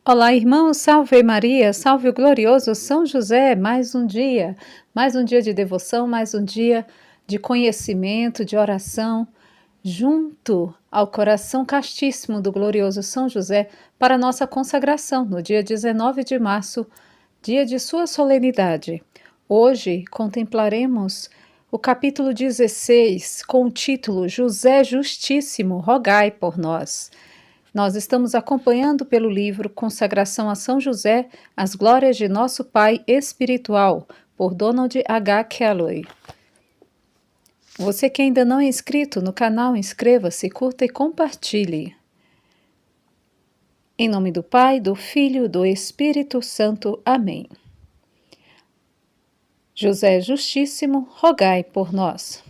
Olá, irmãos, salve Maria, salve o glorioso São José, mais um dia de devoção, mais um dia de conhecimento, de oração, junto ao coração castíssimo do glorioso São José, para nossa consagração, no dia 19 de março, dia de sua solenidade. Hoje contemplaremos o capítulo 16, com o título José Justíssimo, rogai por nós. Nós estamos acompanhando pelo livro Consagração a São José, as Glórias de Nosso Pai Espiritual, por Donald H. Kelley. Você que ainda não é inscrito no canal, inscreva-se, curta e compartilhe. Em nome do Pai, do Filho e do Espírito Santo. Amém. José Justíssimo, rogai por nós.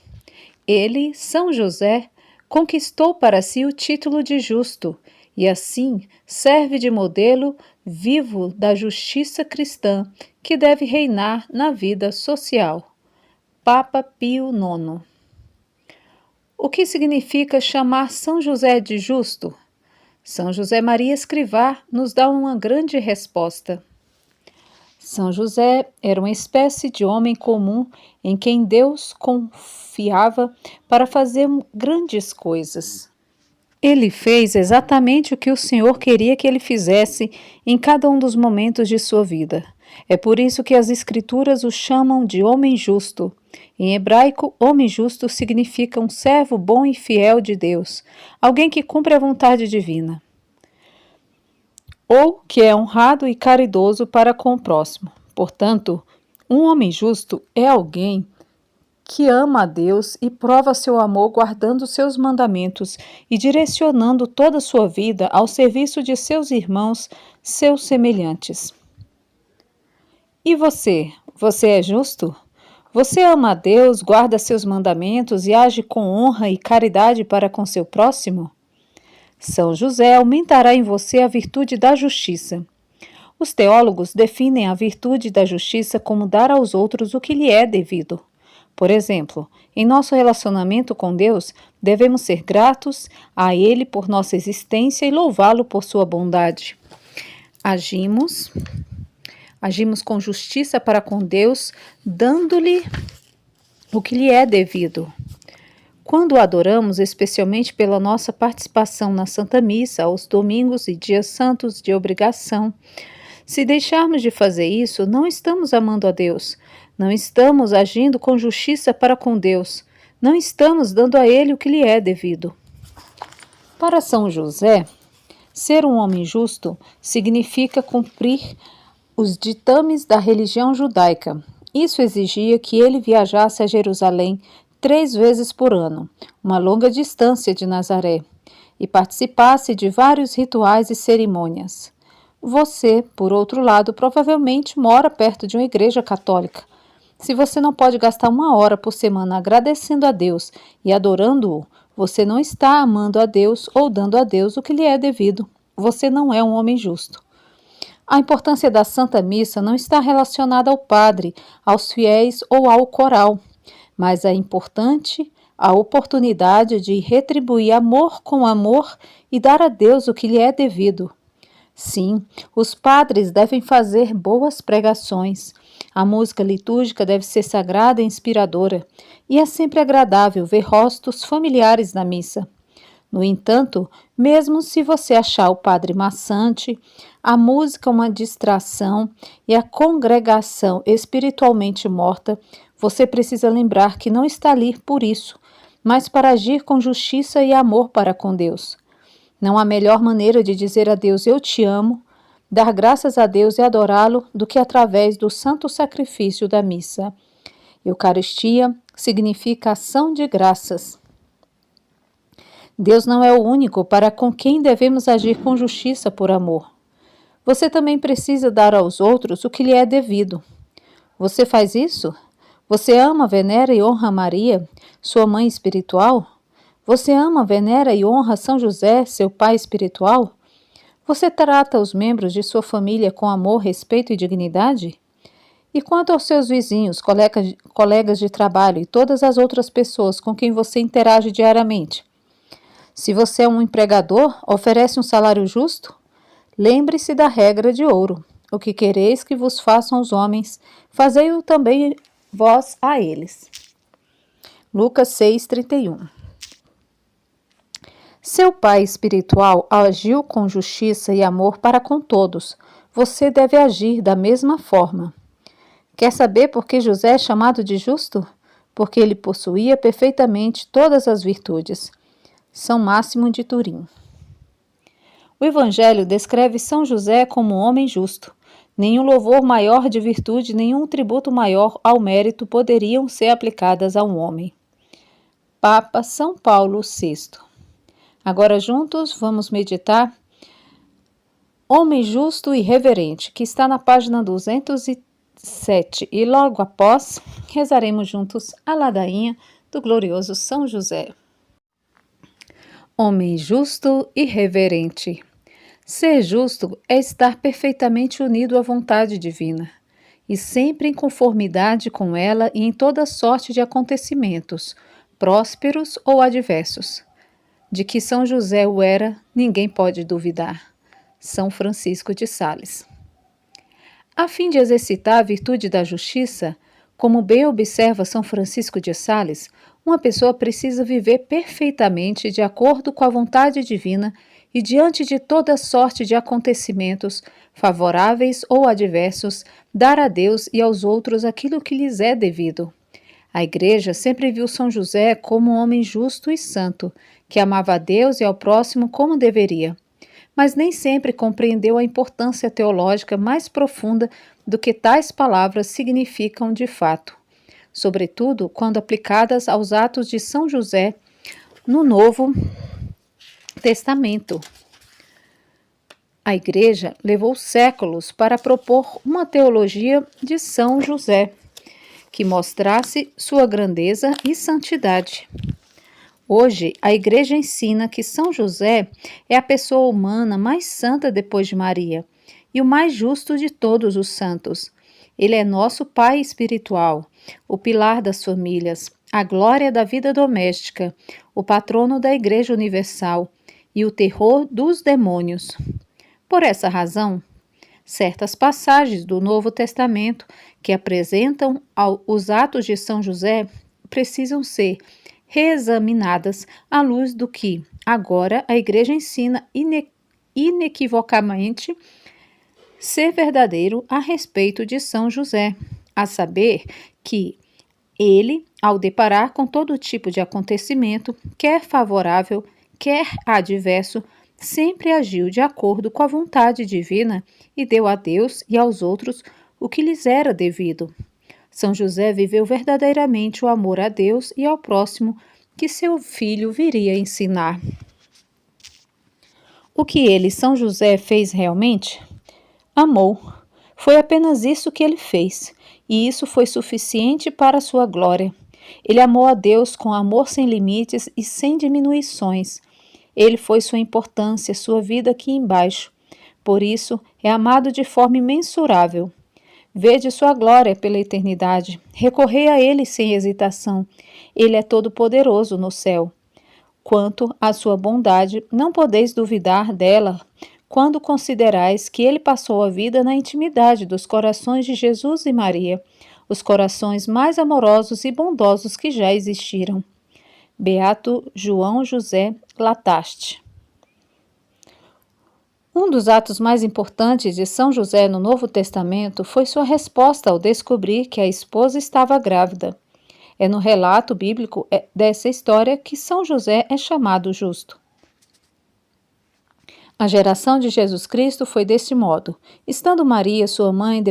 Ele, São José, conquistou para si o título de justo e assim serve de modelo vivo da justiça cristã que deve reinar na vida social. Papa Pio IX. O que significa chamar São José de justo? São José Maria Escrivá nos dá uma grande resposta. São José era uma espécie de homem comum em quem Deus confiava para fazer grandes coisas. Ele fez exatamente o que o Senhor queria que ele fizesse em cada um dos momentos de sua vida. É por isso que as Escrituras o chamam de homem justo. Em hebraico, homem justo significa um servo bom e fiel de Deus, alguém que cumpre a vontade divina, ou que é honrado e caridoso para com o próximo. Portanto, um homem justo é alguém que ama a Deus e prova seu amor guardando seus mandamentos e direcionando toda a sua vida ao serviço de seus irmãos, seus semelhantes. E você? Você é justo? Você ama a Deus, guarda seus mandamentos e age com honra e caridade para com seu próximo? São José aumentará em você a virtude da justiça. Os teólogos definem a virtude da justiça como dar aos outros o que lhe é devido. Por exemplo, em nosso relacionamento com Deus, devemos ser gratos a Ele por nossa existência e louvá-lo por sua bondade. Agimos com justiça para com Deus, dando-lhe o que lhe é devido. Quando o adoramos, especialmente pela nossa participação na Santa Missa, aos domingos e dias santos de obrigação, se deixarmos de fazer isso, não estamos amando a Deus, não estamos agindo com justiça para com Deus, não estamos dando a Ele o que lhe é devido. Para São José, ser um homem justo significa cumprir os ditames da religião judaica. Isso exigia que ele viajasse a Jerusalém 3 vezes por ano, uma longa distância de Nazaré, e participasse de vários rituais e cerimônias. Você, por outro lado, provavelmente mora perto de uma igreja católica. Se você não pode gastar 1 hora por semana agradecendo a Deus e adorando-o, você não está amando a Deus ou dando a Deus o que lhe é devido. Você não é um homem justo. A importância da Santa Missa não está relacionada ao padre, aos fiéis ou ao coral, mas é importante a oportunidade de retribuir amor com amor e dar a Deus o que lhe é devido. Sim, os padres devem fazer boas pregações. A música litúrgica deve ser sagrada e inspiradora, e é sempre agradável ver rostos familiares na missa. No entanto, mesmo se você achar o padre maçante, a música uma distração e a congregação espiritualmente morta, você precisa lembrar que não está ali por isso, mas para agir com justiça e amor para com Deus. Não há melhor maneira de dizer a Deus eu te amo, dar graças a Deus e adorá-lo do que através do santo sacrifício da missa. Eucaristia significa ação de graças. Deus não é o único para com quem devemos agir com justiça por amor. Você também precisa dar aos outros o que lhe é devido. Você faz isso? Você ama, venera e honra Maria, sua mãe espiritual? Você ama, venera e honra São José, seu pai espiritual? Você trata os membros de sua família com amor, respeito e dignidade? E quanto aos seus vizinhos, colegas de trabalho e todas as outras pessoas com quem você interage diariamente? Se você é um empregador, oferece um salário justo? Lembre-se da regra de ouro: o que quereis que vos façam os homens, fazei-o também vós a eles. Lucas 6:31. Seu pai espiritual agiu com justiça e amor para com todos. Você deve agir da mesma forma. Quer saber por que José é chamado de justo? Porque ele possuía perfeitamente todas as virtudes. São Máximo de Turim. O Evangelho descreve São José como um homem justo. Nenhum louvor maior de virtude, nenhum tributo maior ao mérito poderiam ser aplicadas a um homem. Papa São Paulo VI. Agora juntos vamos meditar Homem Justo e Reverente, que está na página 207, e logo após rezaremos juntos a ladainha do glorioso São José. Homem justo e reverente. Ser justo é estar perfeitamente unido à vontade divina, e sempre em conformidade com ela e em toda sorte de acontecimentos, prósperos ou adversos. De que São José o era, ninguém pode duvidar. São Francisco de Sales. A fim de exercitar a virtude da justiça, como bem observa São Francisco de Sales, uma pessoa precisa viver perfeitamente de acordo com a vontade divina e diante de toda sorte de acontecimentos, favoráveis ou adversos, dar a Deus e aos outros aquilo que lhes é devido. A Igreja sempre viu São José como um homem justo e santo, que amava a Deus e ao próximo como deveria, mas nem sempre compreendeu a importância teológica mais profunda do que tais palavras significam de fato, sobretudo quando aplicadas aos atos de São José no Novo Testamento. A Igreja levou séculos para propor uma teologia de São José, que mostrasse sua grandeza e santidade. Hoje, a Igreja ensina que São José é a pessoa humana mais santa depois de Maria e o mais justo de todos os santos. Ele é nosso Pai espiritual, o pilar das famílias, a glória da vida doméstica, o patrono da Igreja Universal e o terror dos demônios. Por essa razão, certas passagens do Novo Testamento que apresentam os atos de São José precisam ser reexaminadas à luz do que, agora, a Igreja ensina inequivocamente ser verdadeiro a respeito de São José, a saber que ele, ao deparar com todo tipo de acontecimento, quer favorável, quer adverso, sempre agiu de acordo com a vontade divina e deu a Deus e aos outros o que lhes era devido. São José viveu verdadeiramente o amor a Deus e ao próximo que seu filho viria a ensinar. O que ele, São José, fez realmente? Amou. Foi apenas isso que ele fez, e isso foi suficiente para a sua glória. Ele amou a Deus com amor sem limites e sem diminuições. Ele foi sua importância, sua vida aqui embaixo. Por isso, é amado de forma imensurável. Vede sua glória pela eternidade. Recorrei a ele sem hesitação. Ele é todo-poderoso no céu. Quanto à sua bondade, não podeis duvidar dela quando considerais que ele passou a vida na intimidade dos corações de Jesus e Maria, os corações mais amorosos e bondosos que já existiram. Beato João José Lataste. Um dos atos mais importantes de São José no Novo Testamento foi sua resposta ao descobrir que a esposa estava grávida. É no relato bíblico dessa história que São José é chamado justo. A geração de Jesus Cristo foi deste modo. Estando Maria, sua mãe,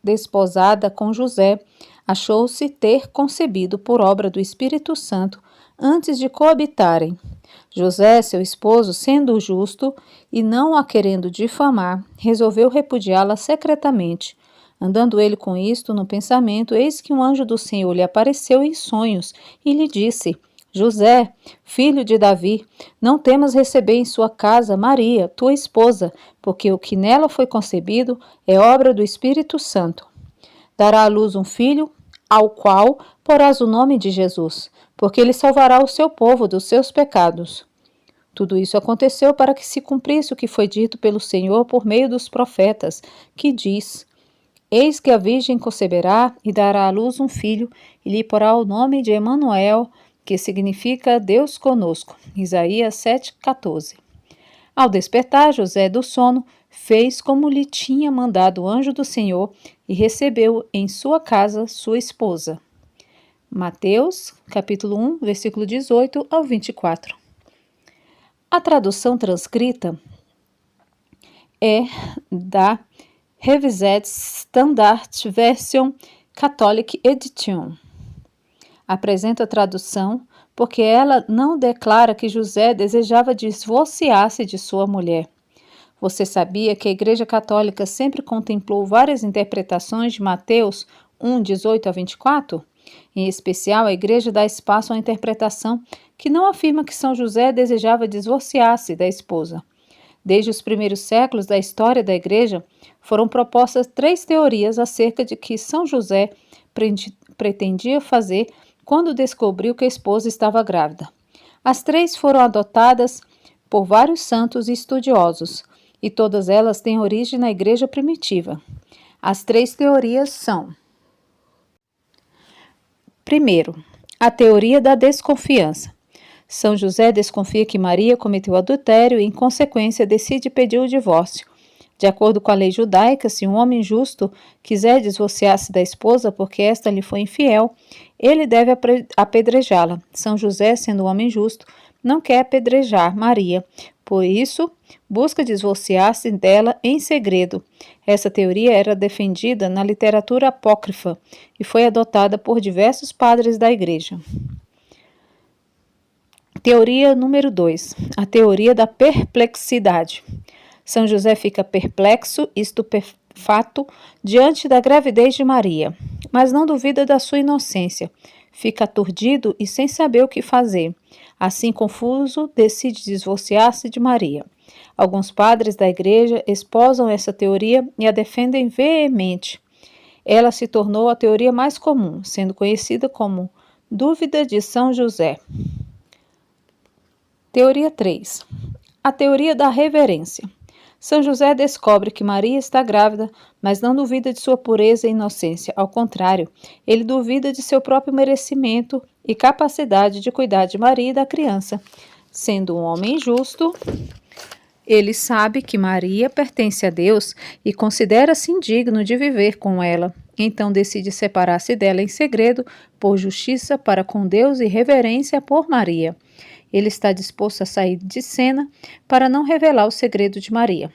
desposada com José, achou-se ter concebido por obra do Espírito Santo antes de coabitarem. José, seu esposo, sendo justo e não a querendo difamar, resolveu repudiá-la secretamente. Andando ele com isto no pensamento, eis que um anjo do Senhor lhe apareceu em sonhos e lhe disse: José, filho de Davi, não temas receber em sua casa Maria, tua esposa, porque o que nela foi concebido é obra do Espírito Santo. Dará à luz um filho, ao qual porás o nome de Jesus, porque ele salvará o seu povo dos seus pecados. Tudo isso aconteceu para que se cumprisse o que foi dito pelo Senhor por meio dos profetas, que diz: Eis que a virgem conceberá e dará à luz um filho, e lhe porá o nome de Emanuel, que significa Deus conosco. Isaías 7,14. Ao despertar José do sono, fez como lhe tinha mandado o anjo do Senhor e recebeu em sua casa sua esposa. Mateus, capítulo 1, versículo 18 ao 24. A tradução transcrita é da Revised Standard Version Catholic Edition. Apresenta a tradução porque ela não declara que José desejava divorciar-se de sua mulher. Você sabia que a Igreja Católica sempre contemplou várias interpretações de Mateus 1, 18 a 24? Em especial, a Igreja dá espaço a uma interpretação que não afirma que São José desejava divorciar-se da esposa. Desde os primeiros séculos da história da Igreja, foram propostas 3 teorias acerca de que São José pretendia fazer quando descobriu que a esposa estava grávida. As 3 foram adotadas por vários santos e estudiosos, e todas elas têm origem na Igreja primitiva. As 3 teorias são: primeiro, a teoria da desconfiança. São José desconfia que Maria cometeu adultério e, em consequência, decide pedir o divórcio. De acordo com a lei judaica, se um homem justo quiser divorciar-se da esposa porque esta lhe foi infiel, ele deve apedrejá-la. São José, sendo um homem justo, não quer apedrejar Maria, por isso busca divorciar-se dela em segredo. Essa teoria era defendida na literatura apócrifa e foi adotada por diversos padres da Igreja. Teoria número 2. A teoria da perplexidade. São José fica perplexo e estupefato diante da gravidez de Maria, mas não duvida da sua inocência. Fica aturdido e sem saber o que fazer. Assim, confuso, decide divorciar-se de Maria. Alguns padres da Igreja esposam essa teoria e a defendem veemente. Ela se tornou a teoria mais comum, sendo conhecida como dúvida de São José. Teoria 3. A teoria da reverência. São José descobre que Maria está grávida, mas não duvida de sua pureza e inocência. Ao contrário, ele duvida de seu próprio merecimento e capacidade de cuidar de Maria e da criança. Sendo um homem justo, ele sabe que Maria pertence a Deus e considera-se indigno de viver com ela. Então decide separar-se dela em segredo, por justiça para com Deus e reverência por Maria. Ele está disposto a sair de cena para não revelar o segredo de Maria.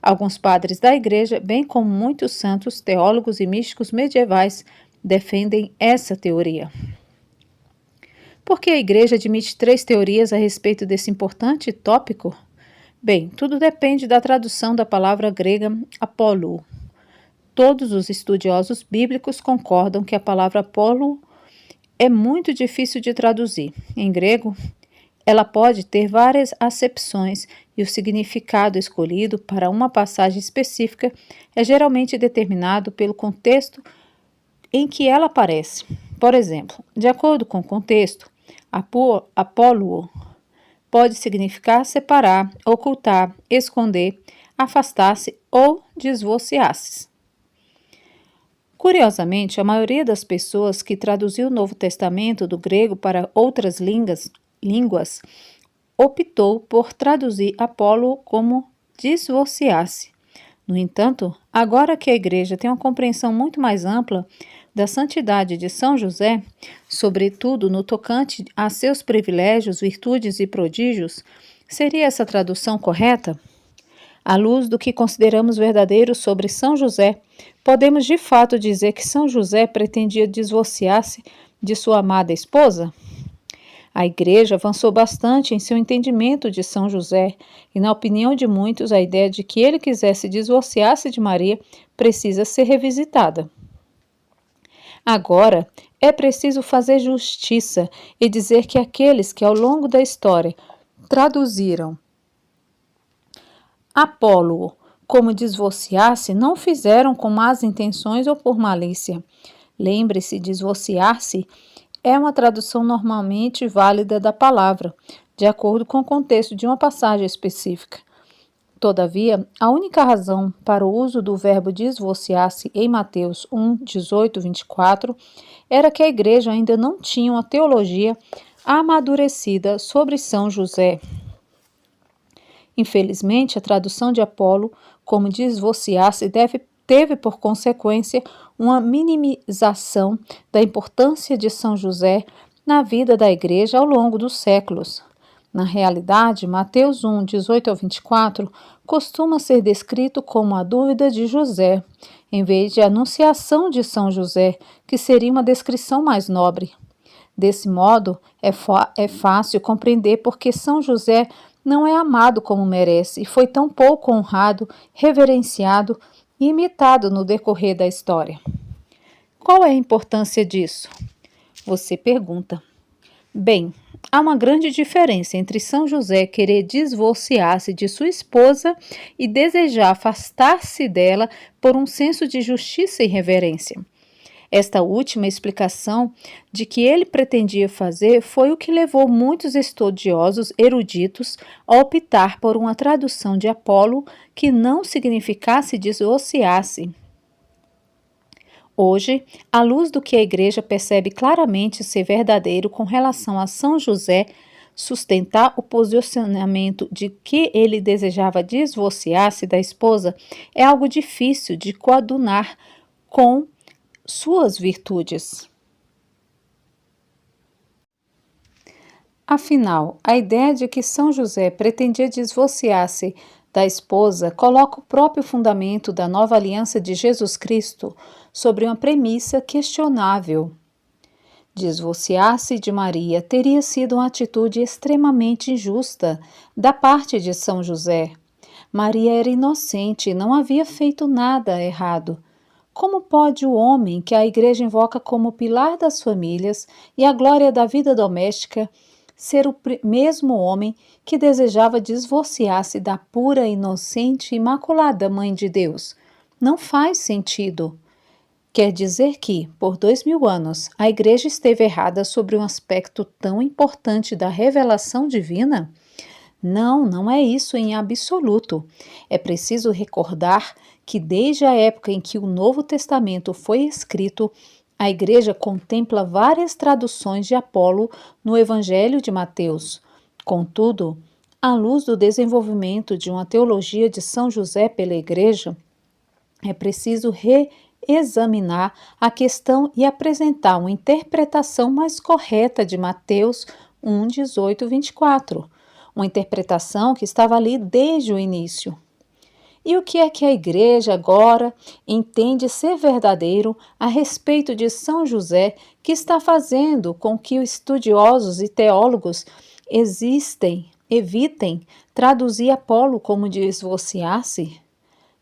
Alguns padres da Igreja, bem como muitos santos, teólogos e místicos medievais, defendem essa teoria. Por que a Igreja admite 3 teorias a respeito desse importante tópico? Bem, tudo depende da tradução da palavra grega apolo. Todos os estudiosos bíblicos concordam que a palavra apolo é muito difícil de traduzir. Em grego, ela pode ter várias acepções e o significado escolhido para uma passagem específica é geralmente determinado pelo contexto em que ela aparece. Por exemplo, de acordo com o contexto, apolo pode significar separar, ocultar, esconder, afastar-se ou divorciar-se. Curiosamente, a maioria das pessoas que traduziu o Novo Testamento do grego para outras línguas optou por traduzir Apolo como divorciar-se. No entanto, agora que a Igreja tem uma compreensão muito mais ampla da santidade de São José, sobretudo no tocante a seus privilégios, virtudes e prodígios, seria essa tradução correta? À luz do que consideramos verdadeiro sobre São José, podemos de fato dizer que São José pretendia divorciar-se de sua amada esposa? A Igreja avançou bastante em seu entendimento de São José e, na opinião de muitos, a ideia de que ele quisesse divorciar-se de Maria precisa ser revisitada. Agora, é preciso fazer justiça e dizer que aqueles que, ao longo da história, traduziram Apolo como divorciar-se não fizeram com más intenções ou por malícia. Lembre-se, divorciar-se é uma tradução normalmente válida da palavra. de acordo com o contexto de uma passagem específica. Todavia, a única razão para o uso do verbo divorciar-se em Mateus 1, 18, 24 era que a igreja ainda não tinha uma teologia amadurecida sobre São José. Infelizmente, a tradução de Apolo como divorciar-se teve por consequência uma minimização da importância de São José na vida da igreja ao longo dos séculos. Na realidade, Mateus 1, 18 ao 24 costuma ser descrito como a dúvida de José, em vez de a anunciação de São José, que seria uma descrição mais nobre. Desse modo, é fácil compreender porque São José não é amado como merece e foi tão pouco honrado, reverenciado e imitado no decorrer da história. Qual é a importância disso? Você pergunta. Bem, há uma grande diferença entre São José querer divorciar-se de sua esposa e desejar afastar-se dela por um senso de justiça e reverência. Esta última explicação de que ele pretendia fazer foi o que levou muitos estudiosos eruditos a optar por uma tradução de Apolo que não significasse divorciar-se. Hoje, à luz do que a Igreja percebe claramente ser verdadeiro com relação a São José, sustentar o posicionamento de que ele desejava divorciar-se da esposa é algo difícil de coadunar com suas virtudes. Afinal, a ideia de que São José pretendia divorciar-se da esposa coloca o próprio fundamento da nova aliança de Jesus Cristo sobre uma premissa questionável. Divorciar-se de Maria teria sido uma atitude extremamente injusta da parte de São José. Maria era inocente e não havia feito nada errado. Como pode o homem que a Igreja invoca como pilar das famílias e a glória da vida doméstica ser o mesmo homem que desejava divorciar-se da pura, inocente e imaculada Mãe de Deus? Não faz sentido. Quer dizer que, por 2000 anos, a Igreja esteve errada sobre um aspecto tão importante da revelação divina? Não, não é isso em absoluto. É preciso recordar que desde a época em que o Novo Testamento foi escrito, a Igreja contempla várias traduções de Apolo no Evangelho de Mateus. Contudo, à luz do desenvolvimento de uma teologia de São José pela Igreja, é preciso reexaminar a questão e apresentar uma interpretação mais correta de Mateus 1, 18, 24. Uma interpretação que estava ali desde o início. E o que é que a Igreja agora entende ser verdadeiro a respeito de São José, que está fazendo com que os estudiosos e teólogos evitem traduzir Apolo como divorciar-se?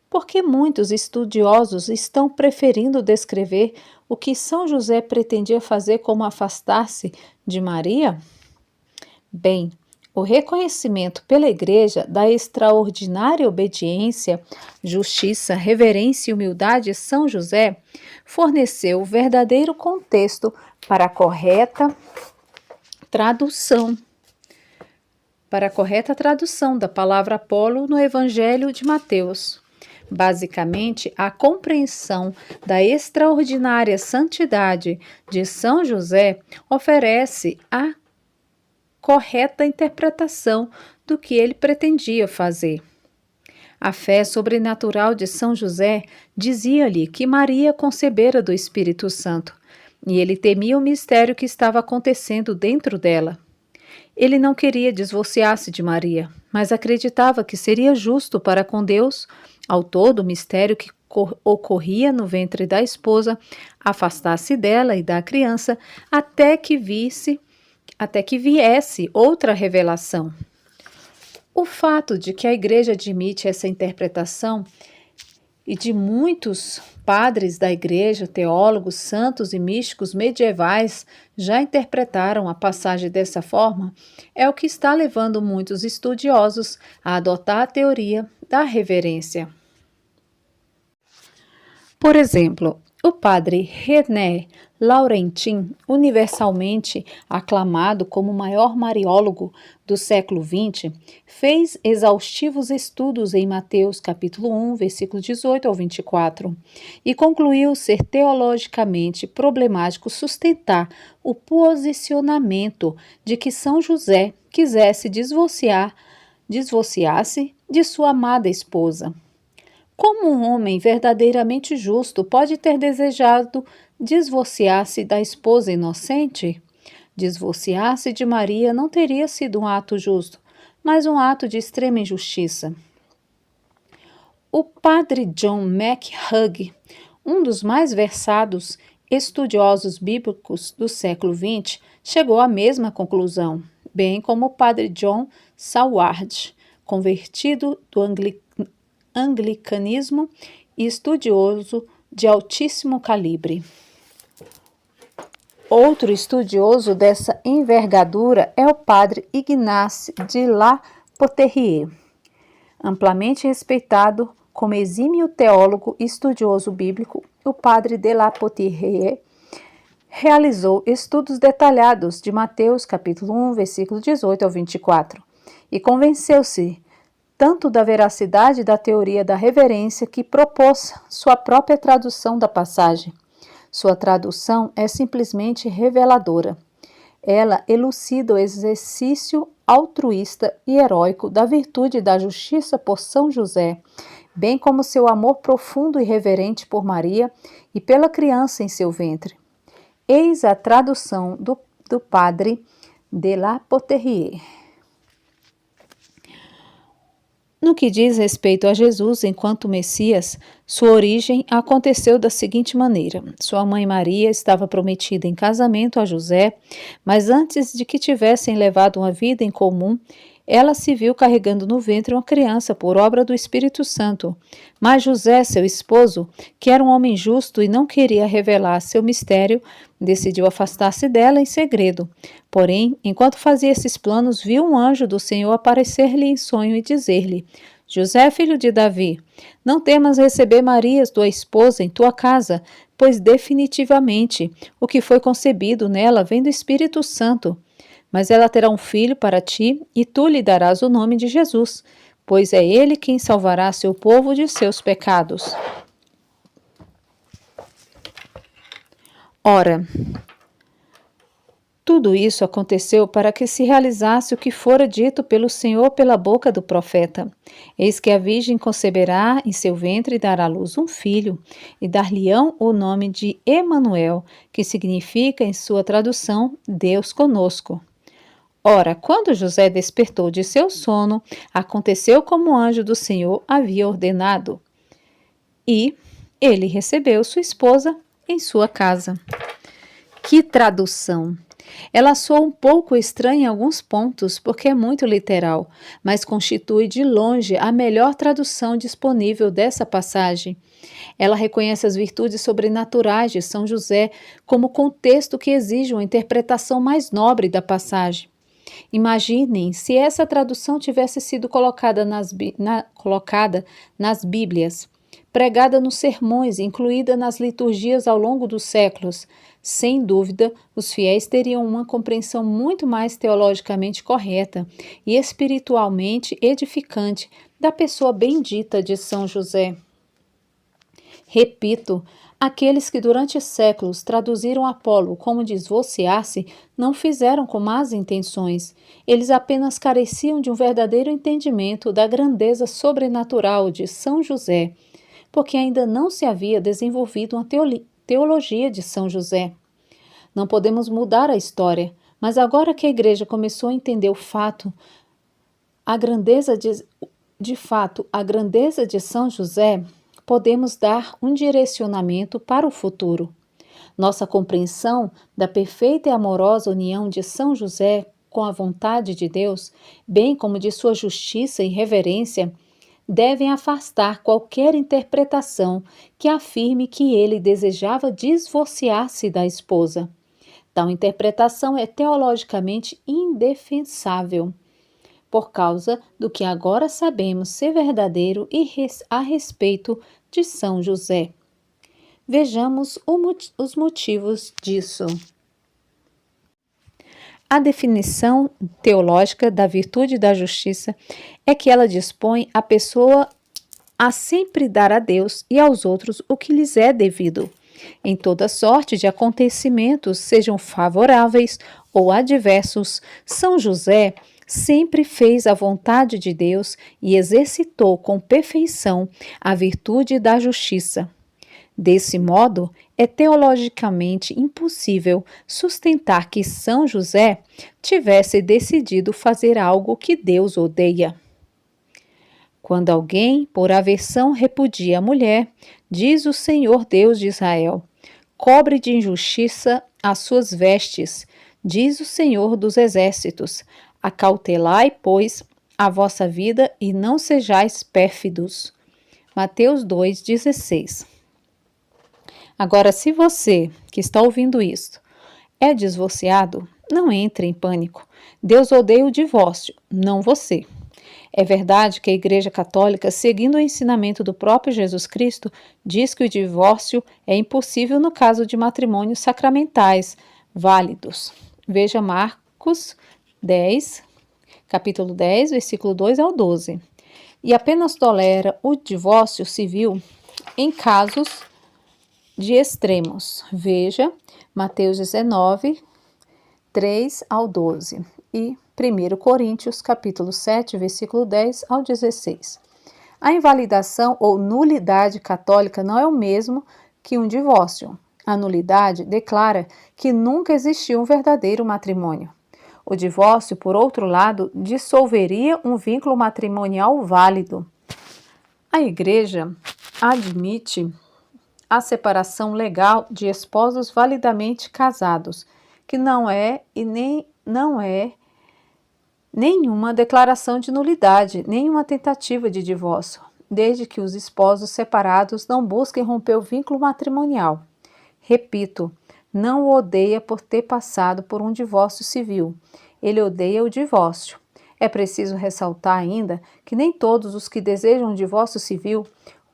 Porque muitos estudiosos estão preferindo descrever o que São José pretendia fazer como afastar-se de Maria? Bem, o reconhecimento pela Igreja da extraordinária obediência, justiça, reverência e humildade de São José forneceu o verdadeiro contexto para a correta tradução da palavra Apolo no Evangelho de Mateus. Basicamente, a compreensão da extraordinária santidade de São José oferece a correta interpretação do que ele pretendia fazer. A fé sobrenatural de São José dizia-lhe que Maria concebera do Espírito Santo, e ele temia o mistério que estava acontecendo dentro dela. Ele não queria divorciar-se de Maria, mas acreditava que seria justo para com Deus, autor do mistério que ocorria no ventre da esposa, afastar-se dela e da criança até que viesse outra revelação. O fato de que a Igreja admite essa interpretação e de muitos padres da Igreja, teólogos, santos e místicos medievais já interpretaram a passagem dessa forma é o que está levando muitos estudiosos a adotar a teoria da reverência. Por exemplo, O padre René Laurentin, universalmente aclamado como o maior mariólogo do século XX, fez exaustivos estudos em Mateus capítulo 1, versículos 18 ao 24, e concluiu ser teologicamente problemático sustentar o posicionamento de que São José quisesse divorciar-se de sua amada esposa. Como um homem verdadeiramente justo pode ter desejado divorciar-se da esposa inocente? Divorciar-se de Maria não teria sido um ato justo, mas um ato de extrema injustiça. O padre John McHugh, um dos mais versados estudiosos bíblicos do século XX, chegou à mesma conclusão, bem como o padre John Saward, convertido do anglicanismo e estudioso de altíssimo calibre. Outro estudioso dessa envergadura é o padre Ignace de La Poterie, amplamente respeitado como exímio teólogo e estudioso bíblico. O padre de La Poterie realizou estudos detalhados de Mateus capítulo 1, versículo 18 ao 24, e convenceu-se tanto da veracidade da teoria da reverência que propôs sua própria tradução da passagem. Sua tradução é simplesmente reveladora. Ela elucida o exercício altruísta e heróico da virtude da justiça por São José, bem como seu amor profundo e reverente por Maria e pela criança em seu ventre. Eis a tradução do padre de La Poterie. No que diz respeito a Jesus enquanto Messias, sua origem aconteceu da seguinte maneira. Sua mãe Maria estava prometida em casamento a José, mas antes de que tivessem levado uma vida em comum, ela se viu carregando no ventre uma criança por obra do Espírito Santo. Mas José, seu esposo, que era um homem justo e não queria revelar seu mistério, decidiu afastar-se dela em segredo. Porém, enquanto fazia esses planos, viu um anjo do Senhor aparecer-lhe em sonho e dizer-lhe: José, filho de Davi, não temas receber Maria, tua esposa, em tua casa, pois definitivamente o que foi concebido nela vem do Espírito Santo. Mas ela terá um filho para ti, e tu lhe darás o nome de Jesus, pois é ele quem salvará seu povo de seus pecados. Ora, tudo isso aconteceu para que se realizasse o que fora dito pelo Senhor pela boca do profeta. Eis que a virgem conceberá em seu ventre e dará à luz um filho, e dar-lhe-ão o nome de Emanuel, que significa, em sua tradução, Deus conosco. Ora, quando José despertou de seu sono, aconteceu como o anjo do Senhor havia ordenado, e ele recebeu sua esposa em sua casa. Que tradução! Ela soa um pouco estranha em alguns pontos, porque é muito literal, mas constitui de longe a melhor tradução disponível dessa passagem. Ela reconhece as virtudes sobrenaturais de São José como contexto que exige uma interpretação mais nobre da passagem. Imaginem se essa tradução tivesse sido colocada nas Bíblias, pregada nos sermões, incluída nas liturgias ao longo dos séculos. Sem dúvida, os fiéis teriam uma compreensão muito mais teologicamente correta e espiritualmente edificante da pessoa bendita de São José. Repito, aqueles que durante séculos traduziram Apolo como divorciar-se não fizeram com más intenções. Eles apenas careciam de um verdadeiro entendimento da grandeza sobrenatural de São José, porque ainda não se havia desenvolvido uma teologia de São José. Não podemos mudar a história, mas agora que a Igreja começou a entender a grandeza de São José, podemos dar um direcionamento para o futuro. Nossa compreensão da perfeita e amorosa união de São José com a vontade de Deus, bem como de sua justiça e reverência, devem afastar qualquer interpretação que afirme que ele desejava divorciar-se da esposa. Tal interpretação é teologicamente indefensável, por causa do que agora sabemos ser verdadeiro a respeito de São José. Vejamos os motivos disso. A definição teológica da virtude e da justiça é que ela dispõe a pessoa a sempre dar a Deus e aos outros o que lhes é devido, em toda sorte de acontecimentos, sejam favoráveis ou adversos. São José sempre fez a vontade de Deus e exercitou com perfeição a virtude da justiça. Desse modo, é teologicamente impossível sustentar que São José tivesse decidido fazer algo que Deus odeia. Quando alguém, por aversão, repudia a mulher, diz o Senhor Deus de Israel: cobre de injustiça as suas vestes, diz o Senhor dos exércitos. Acautelai, pois, a vossa vida e não sejais pérfidos. Mateus 2,16. Agora, se você, que está ouvindo isto, é divorciado, não entre em pânico. Deus odeia o divórcio, não você. É verdade que a Igreja Católica, seguindo o ensinamento do próprio Jesus Cristo, diz que o divórcio é impossível no caso de matrimônios sacramentais válidos. Veja Marcos 10, capítulo 10, versículo 2 ao 12. E apenas tolera o divórcio civil em casos de extremos. Veja Mateus 19, 3 ao 12 e 1 Coríntios capítulo 7, versículo 10 ao 16. A invalidação ou nulidade católica não é o mesmo que um divórcio. A nulidade declara que nunca existiu um verdadeiro matrimônio. O divórcio, por outro lado, dissolveria um vínculo matrimonial válido. A Igreja admite a separação legal de esposos validamente casados, que não é nenhuma declaração de nulidade, nenhuma tentativa de divórcio, desde que os esposos separados não busquem romper o vínculo matrimonial. Repito, não o odeia por ter passado por um divórcio civil. Ele odeia o divórcio. É preciso ressaltar ainda que nem todos os que desejam um divórcio civil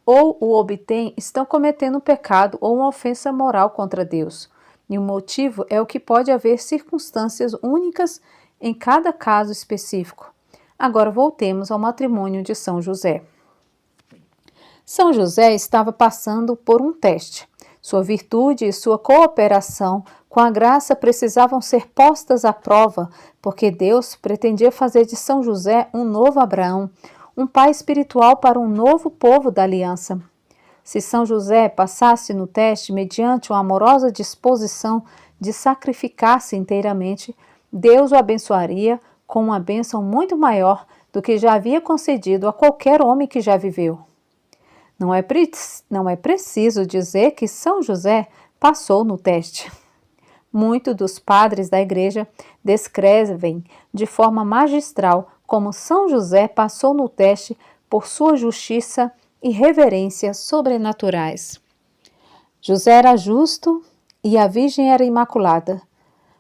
ou o obtêm estão cometendo um pecado ou uma ofensa moral contra Deus. E o motivo é o que pode haver circunstâncias únicas em cada caso específico. Agora voltemos ao matrimônio de São José. São José estava passando por um teste. Sua virtude e sua cooperação com a graça precisavam ser postas à prova, porque Deus pretendia fazer de São José um novo Abraão, um pai espiritual para um novo povo da aliança. Se São José passasse no teste mediante uma amorosa disposição de sacrificar-se inteiramente, Deus o abençoaria com uma bênção muito maior do que já havia concedido a qualquer homem que já viveu. Não é preciso dizer que São José passou no teste. Muitos dos padres da Igreja descrevem de forma magistral como São José passou no teste por sua justiça e reverência sobrenaturais. José era justo e a Virgem era imaculada,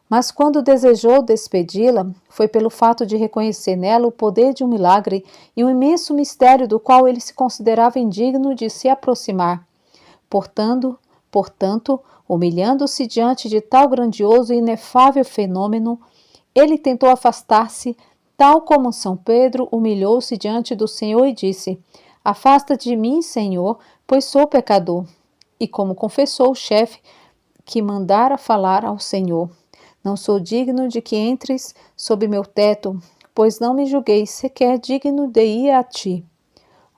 mas quando desejou despedi-la, foi pelo fato de reconhecer nela o poder de um milagre e um imenso mistério do qual ele se considerava indigno de se aproximar. Portanto, humilhando-se diante de tal grandioso e inefável fenômeno, ele tentou afastar-se, tal como São Pedro humilhou-se diante do Senhor e disse: afasta de mim, Senhor, pois sou pecador. E como confessou o chefe que mandara falar ao Senhor: não sou digno de que entres sob meu teto, pois não me julguei sequer digno de ir a ti.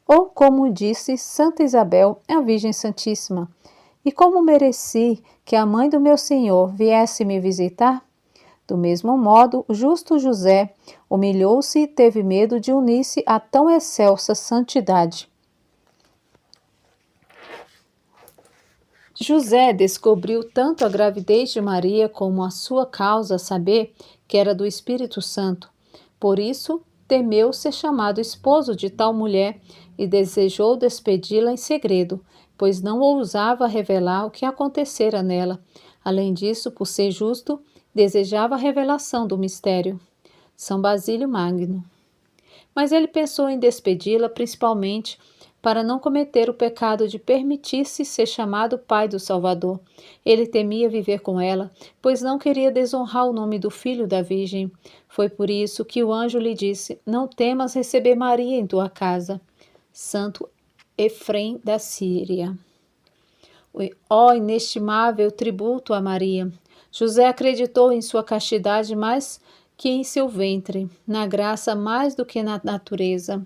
Ou como disse Santa Isabel, a Virgem Santíssima: e como mereci que a mãe do meu Senhor viesse me visitar? Do mesmo modo, o justo José humilhou-se e teve medo de unir-se a tão excelsa santidade. José descobriu tanto a gravidez de Maria como a sua causa, saber que era do Espírito Santo. Por isso, temeu ser chamado esposo de tal mulher e desejou despedi-la em segredo, pois não ousava revelar o que acontecera nela. Além disso, por ser justo, desejava a revelação do mistério. São Basílio Magno. Mas ele pensou em despedi-la principalmente para não cometer o pecado de permitir-se ser chamado pai do Salvador. Ele temia viver com ela, pois não queria desonrar o nome do filho da Virgem. Foi por isso que o anjo lhe disse: Não temas receber Maria em tua casa. Santo Efrem da Síria. Ó inestimável tributo a Maria! José acreditou em sua castidade mais que em seu ventre, na graça mais do que na natureza.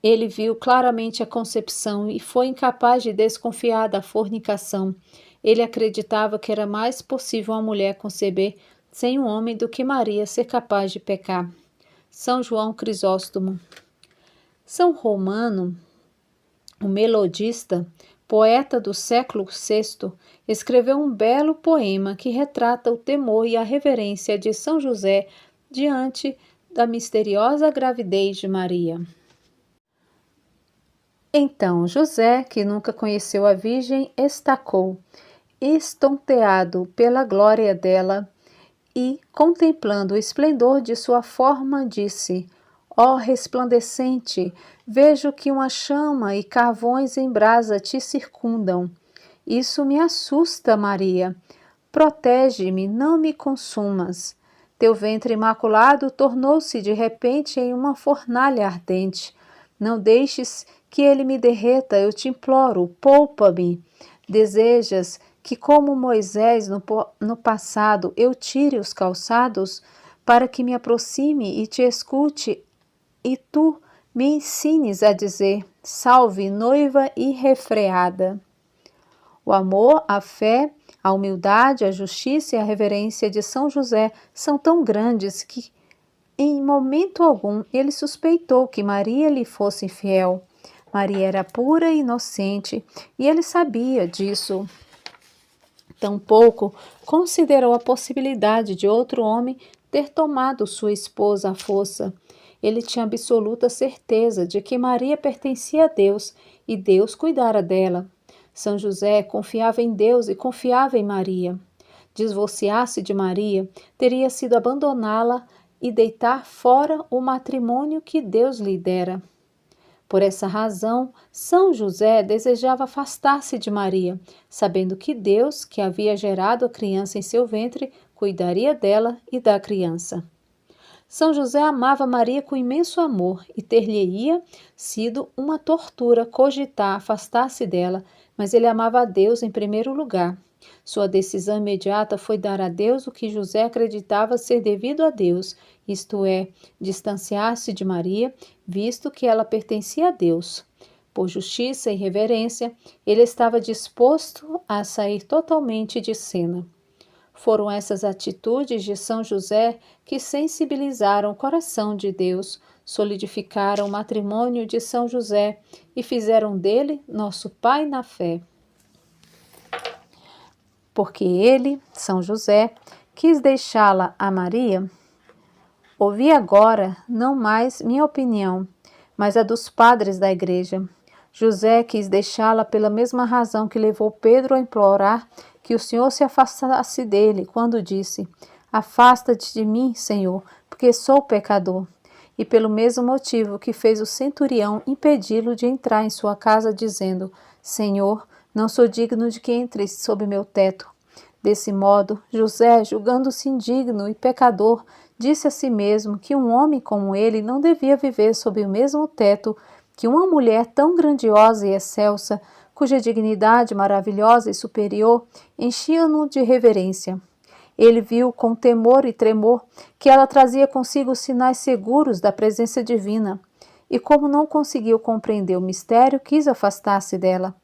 Ele viu claramente a concepção e foi incapaz de desconfiar da fornicação. Ele acreditava que era mais possível uma mulher conceber sem um homem do que Maria ser capaz de pecar. São João Crisóstomo. São Romano, o melodista, poeta do século VI, escreveu um belo poema que retrata o temor e a reverência de São José diante da misteriosa gravidez de Maria. Então José, que nunca conheceu a Virgem, estacou, estonteado pela glória dela, e, contemplando o esplendor de sua forma, disse: Ó resplandecente, vejo que uma chama e carvões em brasa te circundam. Isso me assusta, Maria. Protege-me, não me consumas. Teu ventre imaculado tornou-se de repente em uma fornalha ardente. Não deixes que ele me derreta, eu te imploro, poupa-me. Desejas que, como Moisés no passado, eu tire os calçados, para que me aproxime e te escute, e tu me ensines a dizer: Salve, noiva irrefreada. O amor, a fé, a humildade, a justiça e a reverência de São José são tão grandes que, em momento algum, ele suspeitou que Maria lhe fosse infiel. Maria era pura e inocente, e ele sabia disso. Tampouco considerou a possibilidade de outro homem ter tomado sua esposa à força. Ele tinha absoluta certeza de que Maria pertencia a Deus e Deus cuidara dela. São José confiava em Deus e confiava em Maria. Divorciar-se de Maria teria sido abandoná-la e deitar fora o matrimônio que Deus lhe dera. Por essa razão, São José desejava afastar-se de Maria, sabendo que Deus, que havia gerado a criança em seu ventre, cuidaria dela e da criança. São José amava Maria com imenso amor e ter-lhe-ia sido uma tortura cogitar afastar-se dela, mas ele amava a Deus em primeiro lugar. Sua decisão imediata foi dar a Deus o que José acreditava ser devido a Deus, isto é, distanciar-se de Maria, visto que ela pertencia a Deus. Por justiça e reverência, ele estava disposto a sair totalmente de cena. Foram essas atitudes de São José que sensibilizaram o coração de Deus, solidificaram o matrimônio de São José e fizeram dele nosso pai na fé. Porque ele, São José, quis deixá-la a Maria. Ouvi agora não mais minha opinião, mas a dos padres da igreja. José quis deixá-la pela mesma razão que levou Pedro a implorar que o Senhor se afastasse dele, quando disse: Afasta-te de mim, Senhor, porque sou pecador. E pelo mesmo motivo que fez o centurião impedi-lo de entrar em sua casa, dizendo: Senhor, não sou digno de que entres sob meu teto. Desse modo, José, julgando-se indigno e pecador, disse a si mesmo que um homem como ele não devia viver sob o mesmo teto que uma mulher tão grandiosa e excelsa, cuja dignidade maravilhosa e superior enchia-no de reverência. Ele viu com temor e tremor que ela trazia consigo sinais seguros da presença divina, e como não conseguiu compreender o mistério, quis afastar-se dela.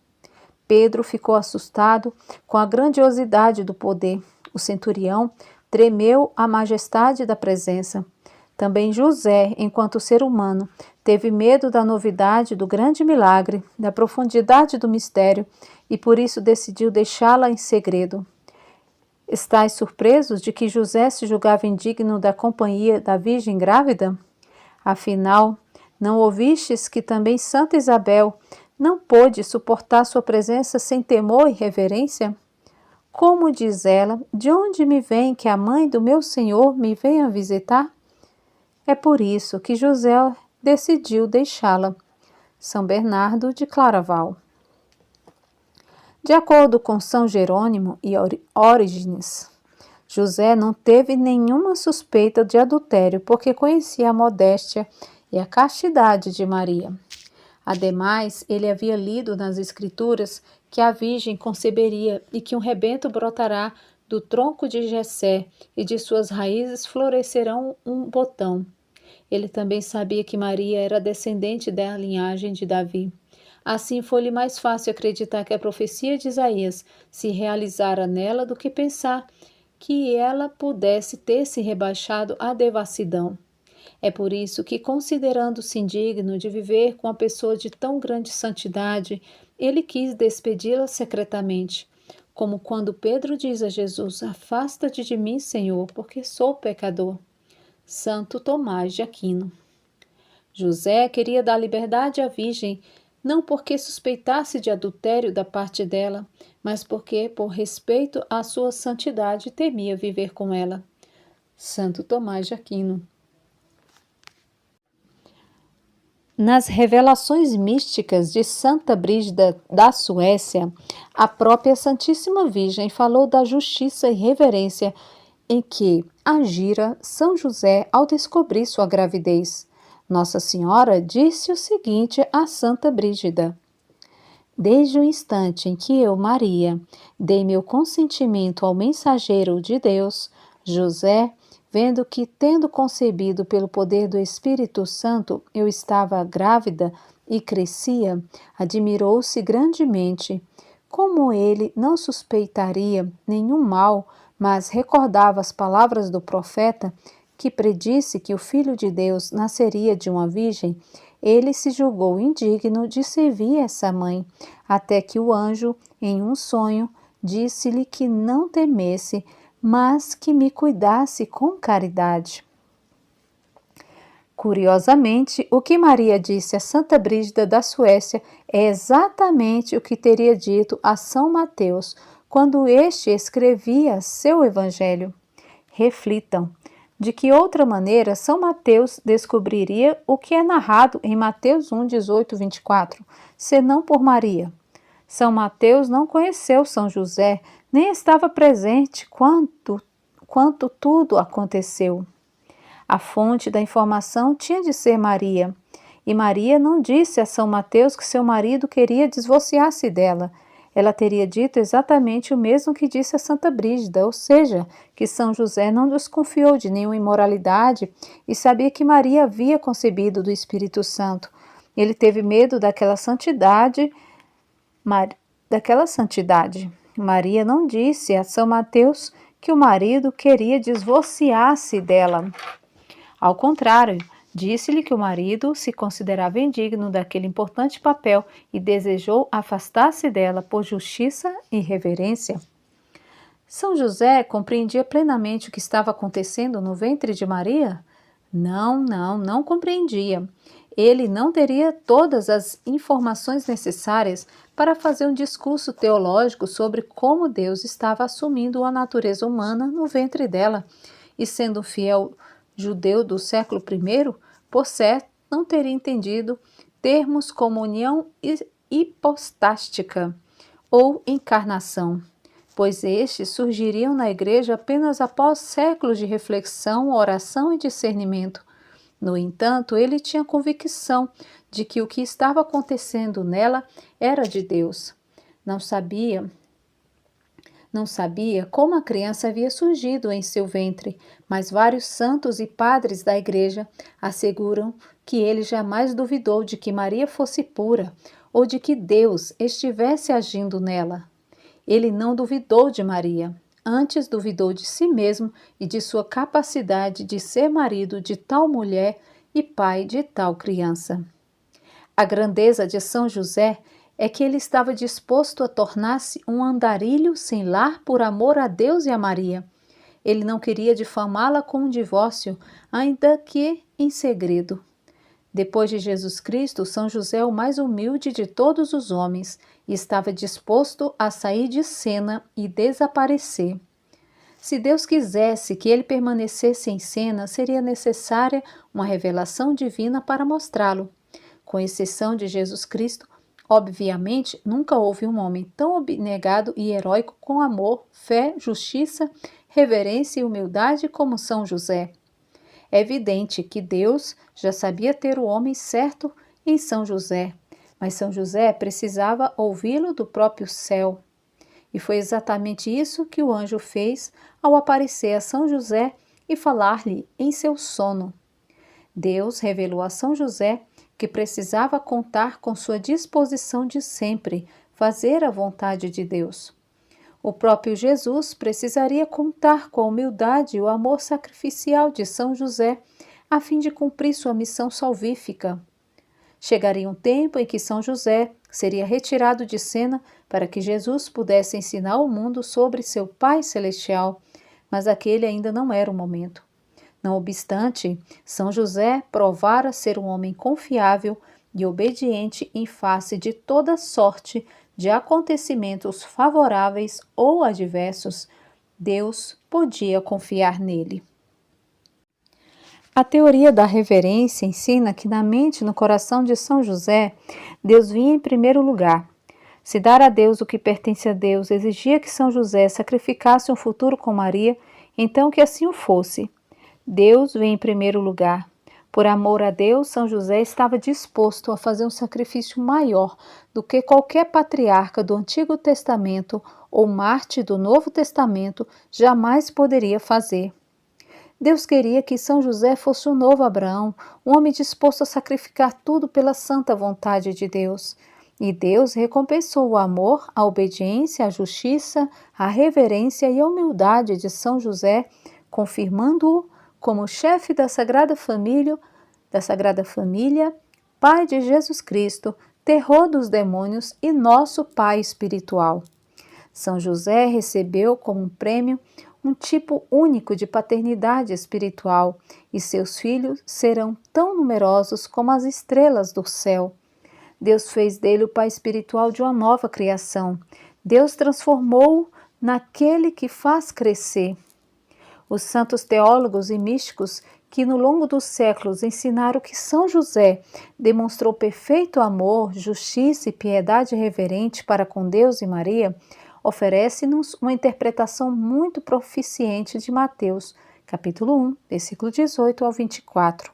Pedro ficou assustado com a grandiosidade do poder. O centurião tremeu à majestade da presença. Também José, enquanto ser humano, teve medo da novidade do grande milagre, da profundidade do mistério, e por isso decidiu deixá-la em segredo. Estais surpresos de que José se julgava indigno da companhia da Virgem grávida? Afinal, não ouvistes que também Santa Isabel não pôde suportar sua presença sem temor e reverência? Como diz ela, de onde me vem que a mãe do meu Senhor me venha visitar? É por isso que José decidiu deixá-la. São Bernardo de Claraval. De acordo com São Jerônimo e Orígenes, José não teve nenhuma suspeita de adultério porque conhecia a modéstia e a castidade de Maria. Ademais, ele havia lido nas Escrituras que a Virgem conceberia e que um rebento brotará do tronco de Jessé e de suas raízes florescerão um botão. Ele também sabia que Maria era descendente da linhagem de Davi. Assim, foi-lhe mais fácil acreditar que a profecia de Isaías se realizara nela do que pensar que ela pudesse ter se rebaixado à devassidão. É por isso que, considerando-se indigno de viver com a pessoa de tão grande santidade, ele quis despedi-la secretamente, como quando Pedro diz a Jesus: "Afasta-te de mim, Senhor, porque sou pecador." Santo Tomás de Aquino. José queria dar liberdade à Virgem, não porque suspeitasse de adultério da parte dela, mas porque, por respeito à sua santidade, temia viver com ela. Santo Tomás de Aquino. Nas revelações místicas de Santa Brígida da Suécia, a própria Santíssima Virgem falou da justiça e reverência em que agira São José ao descobrir sua gravidez. Nossa Senhora disse o seguinte a Santa Brígida: "Desde o instante em que eu, Maria, dei meu consentimento ao mensageiro de Deus, José, vendo que, tendo concebido pelo poder do Espírito Santo, eu estava grávida e crescia, admirou-se grandemente. Como ele não suspeitaria nenhum mal, mas recordava as palavras do profeta, que predisse que o Filho de Deus nasceria de uma virgem, ele se julgou indigno de servir essa mãe, até que o anjo, em um sonho, disse-lhe que não temesse, mas que me cuidasse com caridade." Curiosamente, o que Maria disse a Santa Brígida da Suécia é exatamente o que teria dito a São Mateus quando este escrevia seu Evangelho. Reflitam, de que outra maneira São Mateus descobriria o que é narrado em Mateus 1, 18, 24, senão por Maria. São Mateus não conheceu São José, nem estava presente quanto tudo aconteceu. A fonte da informação tinha de ser Maria, e Maria não disse a São Mateus que seu marido queria divorciar-se dela. Ela teria dito exatamente o mesmo que disse a Santa Brígida, ou seja, que São José não desconfiou de nenhuma imoralidade e sabia que Maria havia concebido do Espírito Santo. Ele teve medo daquela santidade. Maria não disse a São Mateus que o marido queria divorciar-se dela. Ao contrário, disse-lhe que o marido se considerava indigno daquele importante papel e desejou afastar-se dela por justiça e reverência. São José compreendia plenamente o que estava acontecendo no ventre de Maria? Não compreendia. Ele não teria todas as informações necessárias para fazer um discurso teológico sobre como Deus estava assumindo a natureza humana no ventre dela, e sendo fiel judeu do século I, por certo, não teria entendido termos como união hipostástica ou encarnação, pois estes surgiriam na Igreja apenas após séculos de reflexão, oração e discernimento. No entanto, ele tinha convicção de que o que estava acontecendo nela era de Deus. Não sabia como a criança havia surgido em seu ventre, mas vários santos e padres da Igreja asseguram que ele jamais duvidou de que Maria fosse pura ou de que Deus estivesse agindo nela. Ele não duvidou de Maria, antes duvidou de si mesmo e de sua capacidade de ser marido de tal mulher e pai de tal criança. A grandeza de São José é que ele estava disposto a tornar-se um andarilho sem lar por amor a Deus e a Maria. Ele não queria difamá-la com um divórcio, ainda que em segredo. Depois de Jesus Cristo, São José é o mais humilde de todos os homens e estava disposto a sair de cena e desaparecer. Se Deus quisesse que ele permanecesse em cena, seria necessária uma revelação divina para mostrá-lo. Com exceção de Jesus Cristo, obviamente, nunca houve um homem tão abnegado e heróico com amor, fé, justiça, reverência e humildade como São José. É evidente que Deus já sabia ter o homem certo em São José, mas São José precisava ouvi-lo do próprio céu. E foi exatamente isso que o anjo fez ao aparecer a São José e falar-lhe em seu sono. Deus revelou a São José que precisava contar com sua disposição de sempre fazer a vontade de Deus. O próprio Jesus precisaria contar com a humildade e o amor sacrificial de São José a fim de cumprir sua missão salvífica. Chegaria um tempo em que São José seria retirado de cena para que Jesus pudesse ensinar ao mundo sobre seu Pai Celestial, mas aquele ainda não era o momento. Não obstante, São José provara ser um homem confiável e obediente em face de toda sorte de acontecimentos favoráveis ou adversos. Deus podia confiar nele. A teoria da reverência ensina que na mente e no coração de São José, Deus vinha em primeiro lugar. Se dar a Deus o que pertence a Deus exigia que São José sacrificasse um futuro com Maria, então que assim o fosse. Deus vem em primeiro lugar. Por amor a Deus, São José estava disposto a fazer um sacrifício maior do que qualquer patriarca do Antigo Testamento ou mártir do Novo Testamento jamais poderia fazer. Deus queria que São José fosse o novo Abraão, um homem disposto a sacrificar tudo pela santa vontade de Deus. E Deus recompensou o amor, a obediência, a justiça, a reverência e a humildade de São José, confirmando-o como chefe da Sagrada Família, Pai de Jesus Cristo, terror dos demônios e nosso Pai espiritual. São José recebeu como um prêmio um tipo único de paternidade espiritual, e seus filhos serão tão numerosos como as estrelas do céu. Deus fez dele o pai espiritual de uma nova criação. Deus transformou-o naquele que faz crescer. Os santos teólogos e místicos que no longo dos séculos ensinaram que São José demonstrou perfeito amor, justiça e piedade reverente para com Deus e Maria, oferece-nos uma interpretação muito proficiente de Mateus, capítulo 1, versículo 18 ao 24,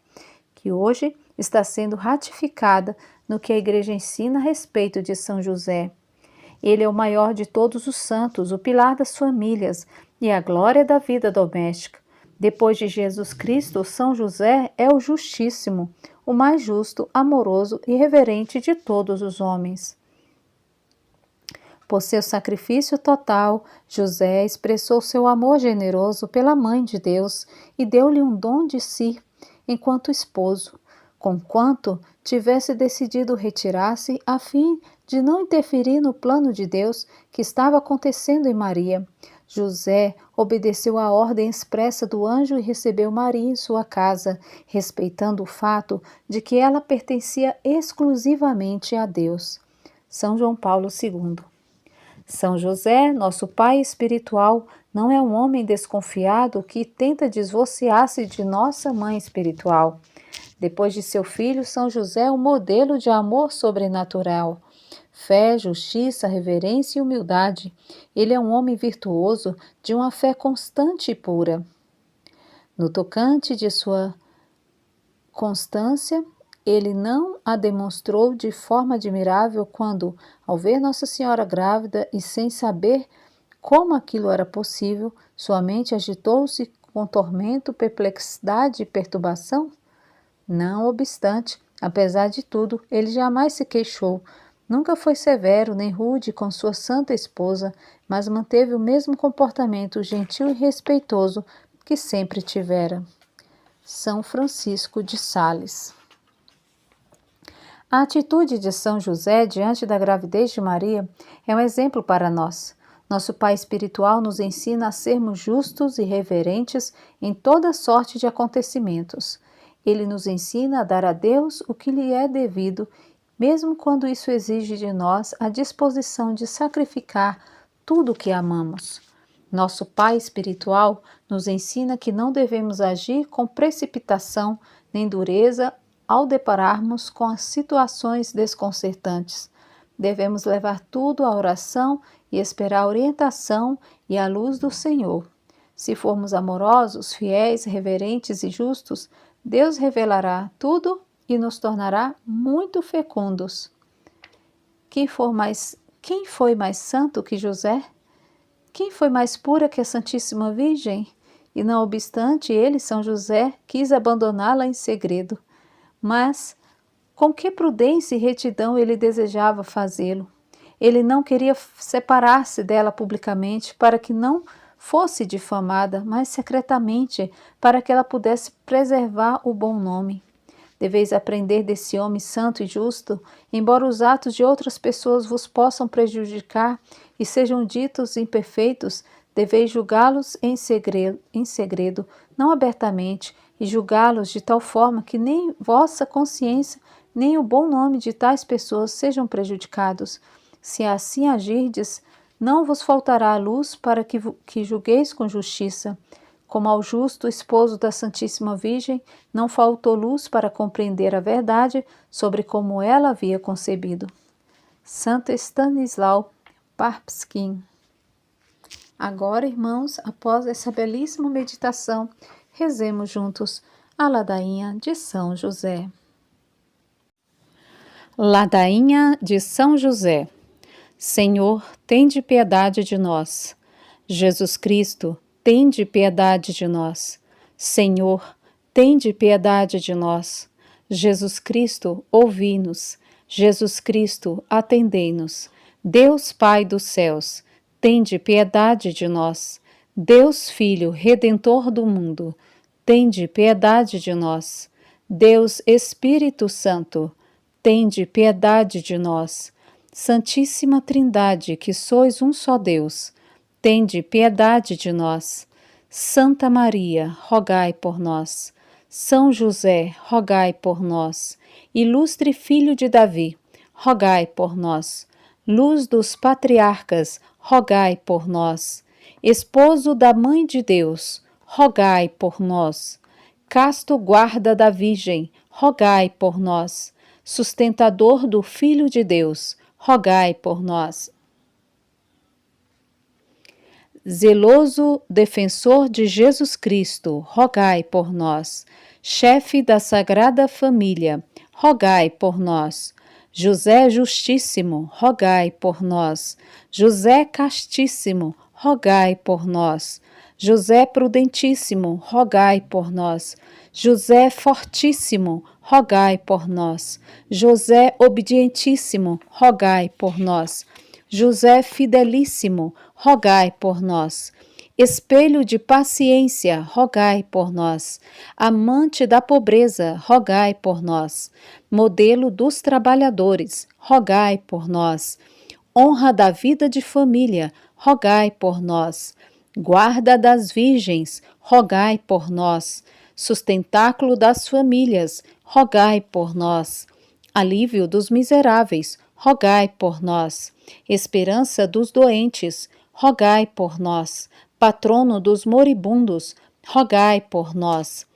que hoje está sendo ratificada no que a Igreja ensina a respeito de São José. Ele é o maior de todos os santos, o pilar das famílias e a glória da vida doméstica. Depois de Jesus Cristo, São José é o Justíssimo, o mais justo, amoroso e reverente de todos os homens. Por seu sacrifício total, José expressou seu amor generoso pela Mãe de Deus e deu-lhe um dom de si, enquanto esposo, conquanto tivesse decidido retirar-se a fim de não interferir no plano de Deus que estava acontecendo em Maria. José obedeceu à ordem expressa do anjo e recebeu Maria em sua casa, respeitando o fato de que ela pertencia exclusivamente a Deus. São João Paulo II. São José, nosso pai espiritual, não é um homem desconfiado que tenta divorciar-se de nossa mãe espiritual. Depois de seu filho, São José é um modelo de amor sobrenatural. Fé, justiça, reverência e humildade. Ele é um homem virtuoso de uma fé constante e pura. No tocante de sua constância, ele não a demonstrou de forma admirável quando, ao ver Nossa Senhora grávida e sem saber como aquilo era possível, sua mente agitou-se com tormento, perplexidade e perturbação? Não obstante, apesar de tudo, ele jamais se queixou. Nunca foi severo nem rude com sua santa esposa, mas manteve o mesmo comportamento gentil e respeitoso que sempre tivera. São Francisco de Sales. A atitude de São José diante da gravidez de Maria é um exemplo para nós. Nosso Pai espiritual nos ensina a sermos justos e reverentes em toda sorte de acontecimentos. Ele nos ensina a dar a Deus o que lhe é devido, mesmo quando isso exige de nós a disposição de sacrificar tudo o que amamos. Nosso Pai espiritual nos ensina que não devemos agir com precipitação nem dureza ao depararmos com as situações desconcertantes. Devemos levar tudo à oração e esperar a orientação e a luz do Senhor. Se formos amorosos, fiéis, reverentes e justos, Deus revelará tudo e nos tornará muito fecundos. Quem foi mais santo que José? Quem foi mais pura que a Santíssima Virgem? E não obstante ele, São José, quis abandoná-la em segredo. Mas com que prudência e retidão ele desejava fazê-lo? Ele não queria separar-se dela publicamente para que não fosse difamada, mas secretamente para que ela pudesse preservar o bom nome. Deveis aprender desse homem santo e justo, embora os atos de outras pessoas vos possam prejudicar e sejam ditos imperfeitos, deveis julgá-los em segredo, não abertamente, e julgá-los de tal forma que nem vossa consciência, nem o bom nome de tais pessoas sejam prejudicados. Se assim agirdes, não vos faltará a luz para que julgueis com justiça. Como ao justo esposo da Santíssima Virgem, não faltou luz para compreender a verdade sobre como ela havia concebido. Santo Stanislau Parpskin. Agora, irmãos, após essa belíssima meditação, rezemos juntos a ladainha de São José. Ladainha de São José. Senhor, tende piedade de nós. Jesus Cristo, tende piedade de nós. Senhor, tende piedade de nós. Jesus Cristo, ouvi-nos. Jesus Cristo, atendei-nos. Deus Pai dos céus, tende piedade de nós. Deus Filho, Redentor do mundo, tende piedade de nós. Deus Espírito Santo, tende piedade de nós. Santíssima Trindade, que sois um só Deus, tende piedade de nós. Santa Maria, rogai por nós. São José, rogai por nós. Ilustre Filho de Davi, rogai por nós. Luz dos patriarcas, rogai por nós. Esposo da Mãe de Deus, rogai por nós. Casto guarda da Virgem, rogai por nós. Sustentador do Filho de Deus, rogai por nós. Zeloso defensor de Jesus Cristo, rogai por nós. Chefe da Sagrada Família, rogai por nós. José Justíssimo, rogai por nós. José Castíssimo, rogai por nós. José Prudentíssimo, rogai por nós. José Fortíssimo, rogai por nós. José Obedientíssimo, rogai por nós. José Fidelíssimo, rogai por nós. Espelho de paciência, rogai por nós. Amante da pobreza, rogai por nós. Modelo dos trabalhadores, rogai por nós. Honra da vida de família, rogai por nós. Guarda das virgens, rogai por nós. Sustentáculo das famílias, rogai por nós. Alívio dos miseráveis, rogai por nós. Esperança dos doentes, rogai por nós. Patrono dos moribundos, rogai por nós.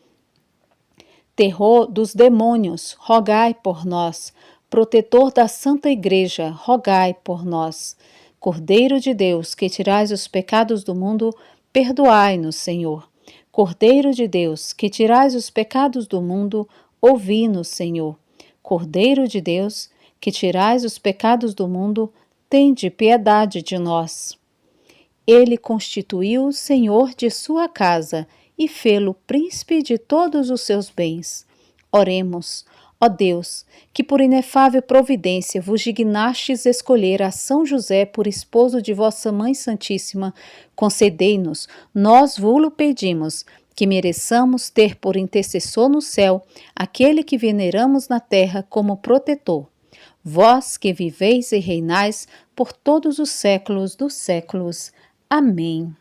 Terror dos demônios, rogai por nós. Protetor da Santa Igreja, rogai por nós. Cordeiro de Deus, que tirais os pecados do mundo, perdoai-nos, Senhor. Cordeiro de Deus, que tirais os pecados do mundo, ouvi-nos, Senhor. Cordeiro de Deus, que tirais os pecados do mundo, tende piedade de nós. Ele constituiu o Senhor de sua casa e fê-lo príncipe de todos os seus bens. Oremos, ó Deus, que por inefável providência vos dignastes escolher a São José por esposo de vossa Mãe Santíssima, concedei-nos, nós vo-lo pedimos, que mereçamos ter por intercessor no céu aquele que veneramos na terra como protetor. Vós que viveis e reinais por todos os séculos dos séculos. Amém.